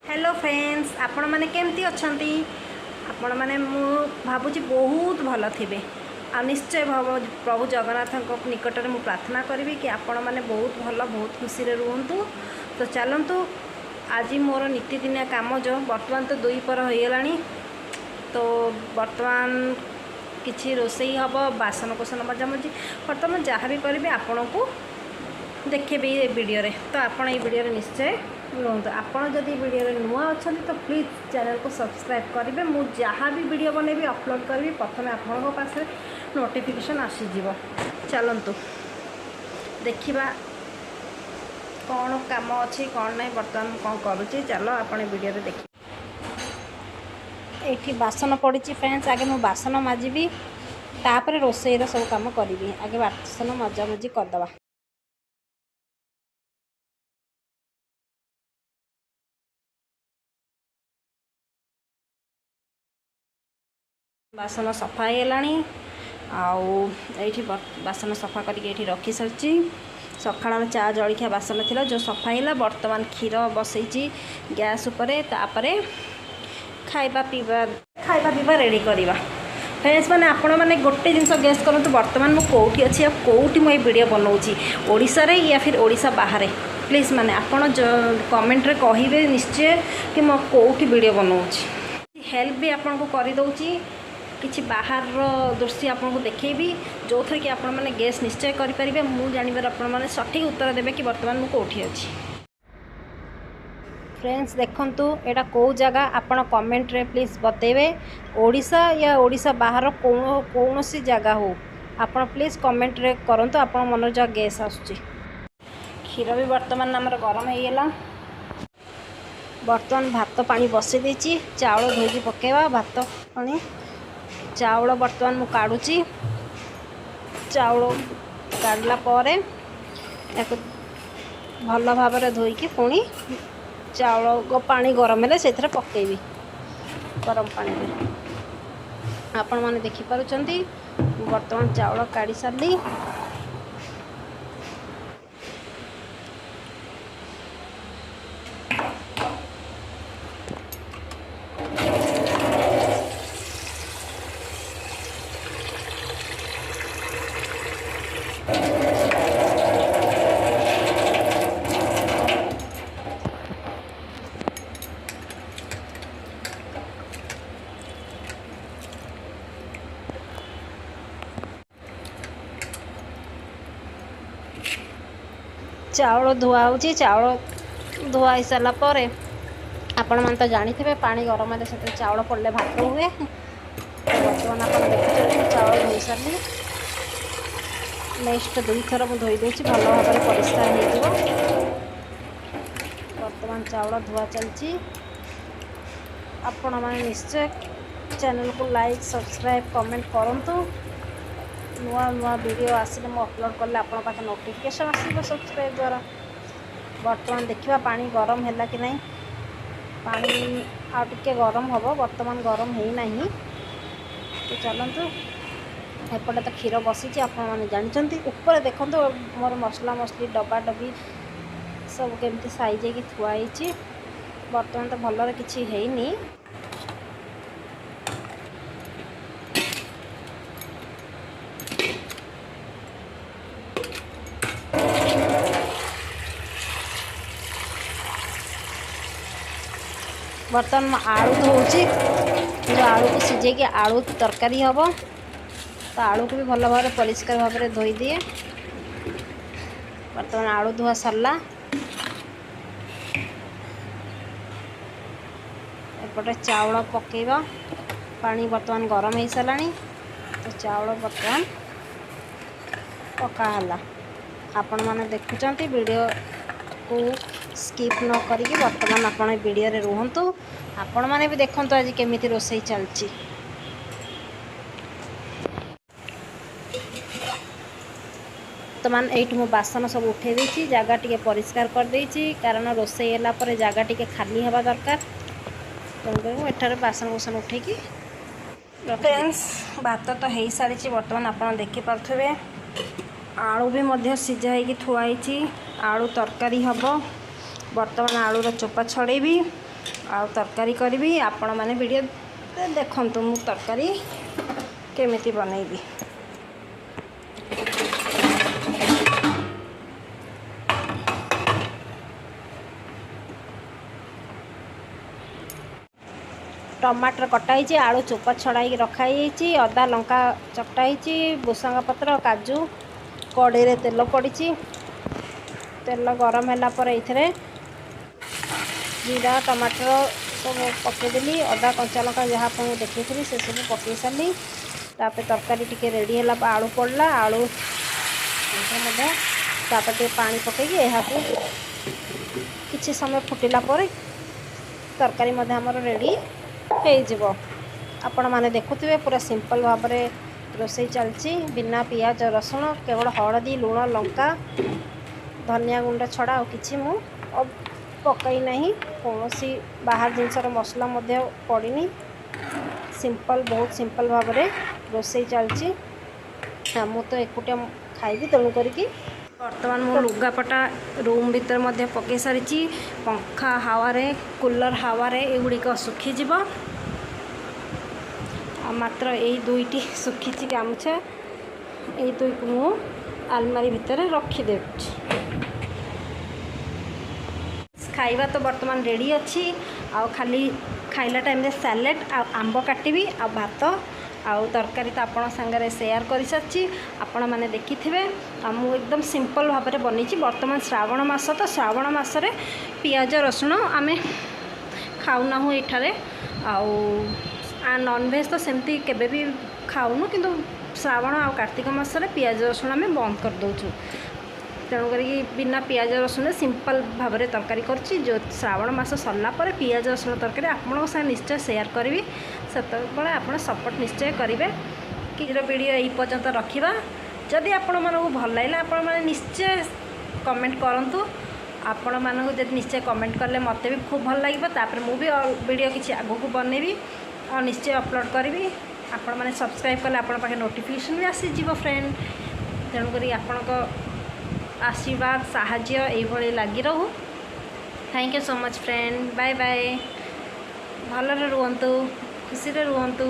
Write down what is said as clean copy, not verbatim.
Hello friends, आपण मैंने केमती अच्छी आपण मैंने भावुँ बहुत भल थे आ निश्चय प्रभु जगन्नाथ निकट में प्रार्थना करी कि आपण मैंने बहुत भल बहुत खुशी रुहतु। तो चलतु आज मोर नीतिदिनिया काम जो बर्तमान तो 2 पर होगा। तो बर्तमान किसी रोसई हम बासन कुसन मजामजी बर्तमान जहाँ भी करी आपण को देखेबी ये वीडियो रे। तो आपण ये वीडियो निश्चय रुहतु। आपड़ जदि वीडियो नुआ अच्छा तो प्लीज़ चैनल को सब्सक्राइब करेंगे। मुझे जहाँ भी वीडियो बनैबी अपलोड करी प्रथम आपण पास नोटिफिकेशन आसीज। चलतु देखा कौन काम अच्छी कौन नहीं बर्तमान कौन करुच्ची। चलो आपण वीडियो देख। ये बासन पड़ी फ्रेंड्स, आगे मु बासन माजिबी तापर रोसई सब काम करी। आगे बासन मजामजी करदे। बासन सफा होगा आठी बासन सफा करके रखी सारी। सकाळ चा जलिया बासन थिला जो सफा है। बर्तमान क्षीर बसई गैस उपरे तापरे खाइबा पीवा रेडी करवा। फ्रेंड्स मैंने आपण मैंने गोटे जिनस गेस करूँ बर्तमान मुझे कौटी अच्छी कौटी मुझे वीडियो बनाऊँगी ओडिशा रे या फिर ओडिशा बाहर। प्लीज़ मैंने आपण कमेंट रे कहिबे निश्चय कि मो कौटी वीडियो बनाऊँगी। हेल्प भी आपन को कर दउची किछि बाहर दृश्य आपको देखी जो थे कि आपण मैंने गेस निश्चय करेंगे। मुझे जानवर आपण मैंने सठिक उत्तर देवे कि बर्तमान मुझे कौटी अच्छी। फ्रेंड्स देखंतु एटा कौ जगह आपण कमेंट रे प्लीज़ बतेबे। ओडिशा या ओडिशा बाहर कौन सी जगह हो आपण प्लीज़ कमेंट रे करंतु। आपण मन जो गेस आसुची। क्षीर भी बर्तमान आमर गरम हो गला। बर्तमान भात पानी बसई देची चावल धोई पकेवा। भात पानी चावल बर्तमान मु काढ़ुची। चावल काढ़ला पर भल भाव धोईकी पुणी चावल पानी गरम है से पकेबी। गरम पानी आपण मैंने देखिपुं बर्तमान चावल काढ़ी सारी। चावल धुआ हो चावल धुआई सारा पर आपण मैंने तो जानी थे पानी गरम है से चावल पड़े भात हुए। बर्तमान आप देखते चावल धोई सारी। नेक्स्ट 2 थर मुझे धोई दूसरी भल भाव परिष्कार हो। बर्तमान चावल धुआ चलती। आपण मैंने निश्चय चैनल को लाइक सब्सक्राइब कमेंट करूँ। नुआ नुआ वीडियो आसिले मु अपलोड कले आपण पाखे नोटिफिकेशन आसो सब्सक्राइब द्वारा। बर्तमान देखा पानी गरम है कि नहीं। पानी आटे गरम हम बर्तमान गरम है ना। तो चलतु एपटे तो क्षीर बसी आपण मैंने जानते। ऊपर देखो मोर मसला मसली डब्बा डब्बी सब केमती साइज थुआई। बर्तमान तो भलर किसी है। बर्तमान आलू धोची आलू को सीझे आलू तरकारी हम। तो आलू को भी भल भाव परिष्कार भाव में धोई दिए। बर्तमान आलू धुआ सरला। एपटे चावल पकेवा पानी बर्तमान गरम हो सारा। तो चावल बर्तमान पकाला। आपण मैंने देखुं वीडियो को स्किप न करी बर्तमान आपण वीडियो रे रुहतु। आपण मैंने भी देखंतु आज केमिति रोसई चलची। बर्तमान एइठ मु बासन सब उठे देछि जगह टिके परिष्कार कर देछि कारण रोसई होला पर जगह टिके खाली हवा दरकार। तेणुकर एठारे बासन कुसन उठेकी फ्रेंड्स भात तो हो सारी। बर्तमान आपण देखि पारथुबे आलू भी मध्य सीझा थुआई। आलू तरकारी हम। बर्तमान आलूर चोपा छड़ेबी ଆଉ ତରକାରୀ କରିବି। ଆପଣମାନେ ଭିଡ଼ିଓ ଦେଖନ୍ତୁ ମୁଁ ତରକାରୀ କେମିତି ବନେଇବି। टमाटर कटा ही आलू चोपा छड़ाई रखाई अदा लंका चकटा भुसंगा पत्र काजू कड़े रे तेल पड़ी तेल गरम है पर ये जीरा टमाटर सब पकईदेली अदा कंचा लंका जहाँ आपको देखी से सब पकई सारी तरकारी टी रेडी है आलू पड़ला आलू टे पानी पकईकि यहाँ किसी समय फुटिला तरकारी आमर रेडी हो आपण मैंने देखुए पूरा सिंपल भाव में रोसई चलती बिना पियाज रसुण केवल हलदी लुण लंका धनिया गुंड छड़ा कि मु पकई नहीं कौन सी बाहर जिनसर मसला पड़नी सिंपल बहुत सिंपल भाव में रोसई चलती मु तो एकुटिया खाइबी तेणु करके बर्तमान मो लुगापटा रूम भीतर मध्य पकई सारी पंखा हावे कूलर हावे एगुड़िक सुखीज मात्र यही दुईटी सुखी गामुछा यही दुई को मु आलमारी भितर रखीदे खाइबा तो बर्तमान रेडी अच्छी आउ खाली खाइला टाइम रे सैलेड आंब काटिबी आ भात आउ तरकारी तो आपण सांगरे शेयर कर सारी आपण मैंने देखी थे मु एकदम सिंपल भाव में बनी बर्तमान श्रावण मास तो श्रावण मसरे पियाज रसुण आम खाऊना हूँ ये नॉनवेज तो सेमती केबे भी खाऊनु किंतु श्रावण आ कार्तिक मासरे पियाज रसुण आम बंद कर दूचु तेणुक बिना पियाज रसुण सिंपल भाव में तरकारी करछि जो श्रावण मास सरला पर पियाज रसुण तरकारी आपन साथ निश्चय शेयर करी से आप सपोर्ट निश्चय करेंगे कि वीडियो यही पर्यंत रखा जदि आपण मानक भल लगे आपण मैंने निश्चय कमेंट करूँ आपण मानक जब निश्चय कमेंट कले मत भी खूब भल लगे तापर मु भी वीडियो किसी आगू बनैबी और निश्चय अपलोड करी आपण मैंने सब्सक्राइब कले आपण पाखे नोटिफिकेशन भी आसीज फ्रेंड तेणुक आपण आशीर्वाद साहाय्य ये लगी रहू thank you so much friend bye bye भलरे रुहंतु खुशी रे रुहंतु।